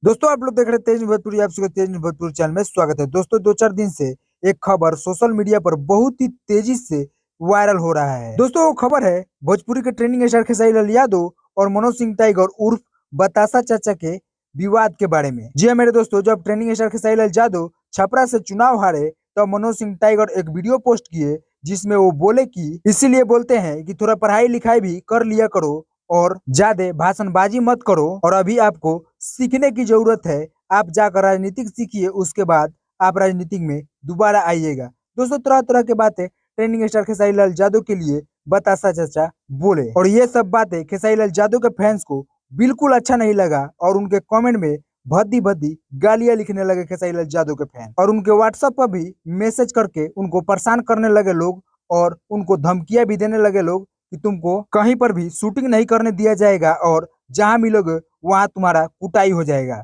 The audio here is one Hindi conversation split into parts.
दोस्तों आप लोग देख रहे हैं तेज भोजपुरी। आप सबका तेज भोजपुरी चैनल में स्वागत है। दोस्तों दो चार दिन से एक खबर सोशल मीडिया पर बहुत ही तेजी से वायरल हो रहा है। दोस्तों वो खबर है भोजपुरी के ट्रेंडिंग स्टार खेसारी लाल यादव और मनोज सिंह टाइगर उर्फ बतासा चाचा के विवाद के बारे में। जी हाँ मेरे दोस्तों, जब ट्रेंडिंग स्टार खेसारी लाल यादव छपरा से चुनाव हारे तब मनोज सिंह टाइगर एक वीडियो पोस्ट किए जिसमें वो बोले कि इसीलिए बोलते हैं कि थोड़ा पढ़ाई लिखाई भी कर लिया करो और ज्यादा भाषणबाजी मत करो और अभी आपको सीखने की जरूरत है। आप जाकर राजनीतिक सीखिए, उसके बाद आप राजनीतिक में दोबारा आइएगा। दोस्तों तरह तरह के बातें ट्रेंडिंग स्टार खेसारी लाल यादव के लिए बतासा चाचा बोले और ये सब बातें खेसारी लाल यादव के फैंस को बिल्कुल अच्छा नहीं लगा और उनके कमेंट में भद्दी भद्दी गालियां लिखने लगे खेसारी लाल यादव के फैन और उनके व्हाट्सएप पर भी मैसेज करके उनको परेशान करने लगे लोग और उनको धमकियां भी देने लगे लोग कि तुमको कहीं पर भी शूटिंग नहीं करने दिया जाएगा और जहां मिलोगे वहां तुम्हारा कुटाई हो जाएगा।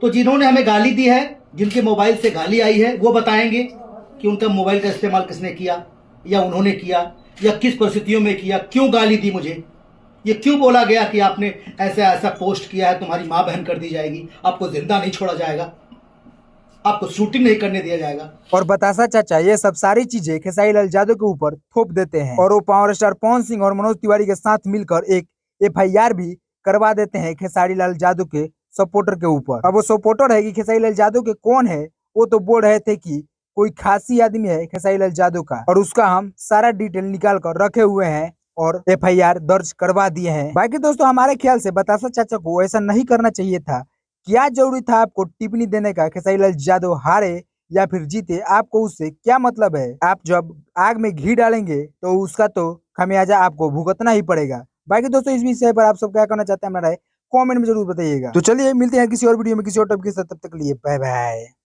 तो जिन्होंने हमें गाली दी है, जिनके मोबाइल से गाली आई है, वो बताएंगे कि उनका मोबाइल का इस्तेमाल किसने किया या उन्होंने किया या किस परिस्थितियों में किया, क्यों गाली दी मुझे, ये क्यों बोला गया कि आपने ऐसा ऐसा पोस्ट किया है, तुम्हारी माँ बहन कर दी जाएगी, आपको जिंदा नहीं छोड़ा जाएगा, आपको शूटिंग नहीं करने दिया जाएगा। और बतासा चाचा ये सब सारी चीजें खेसारी लाल यादव के ऊपर थोप देते हैं और वो पावर स्टार पवन सिंह और मनोज तिवारी के साथ मिलकर एक FIR भी करवा देते हैं खेसारी लाल यादव के सपोर्टर के ऊपर। अब वो सपोर्टर है कि खेसारी लाल यादव के कौन है, वो तो बोल रहे थे कि कोई खासी आदमी है खेसारी लाल यादव का और उसका हम सारा डिटेल निकाल कर रखे हुए हैं और FIR दर्ज करवा दिए हैं। बाकी दोस्तों हमारे ख्याल से बतासा चाचा को ऐसा नहीं करना चाहिए था। क्या जरूरी था आपको टिप्पणी देने का? खेसारी लाल यादव हारे या फिर जीते, आपको उससे क्या मतलब है? आप जब आग में घी डालेंगे तो उसका तो खमियाजा आपको भुगतना ही पड़ेगा। बाकी दोस्तों इस विषय पर आप सब क्या कहना चाहते हैं हमारा कमेंट में जरूर बताइएगा। तो चलिए मिलते हैं किसी और वीडियो में किसी और टॉपिक के साथ, तब तक के लिए बाय बाय।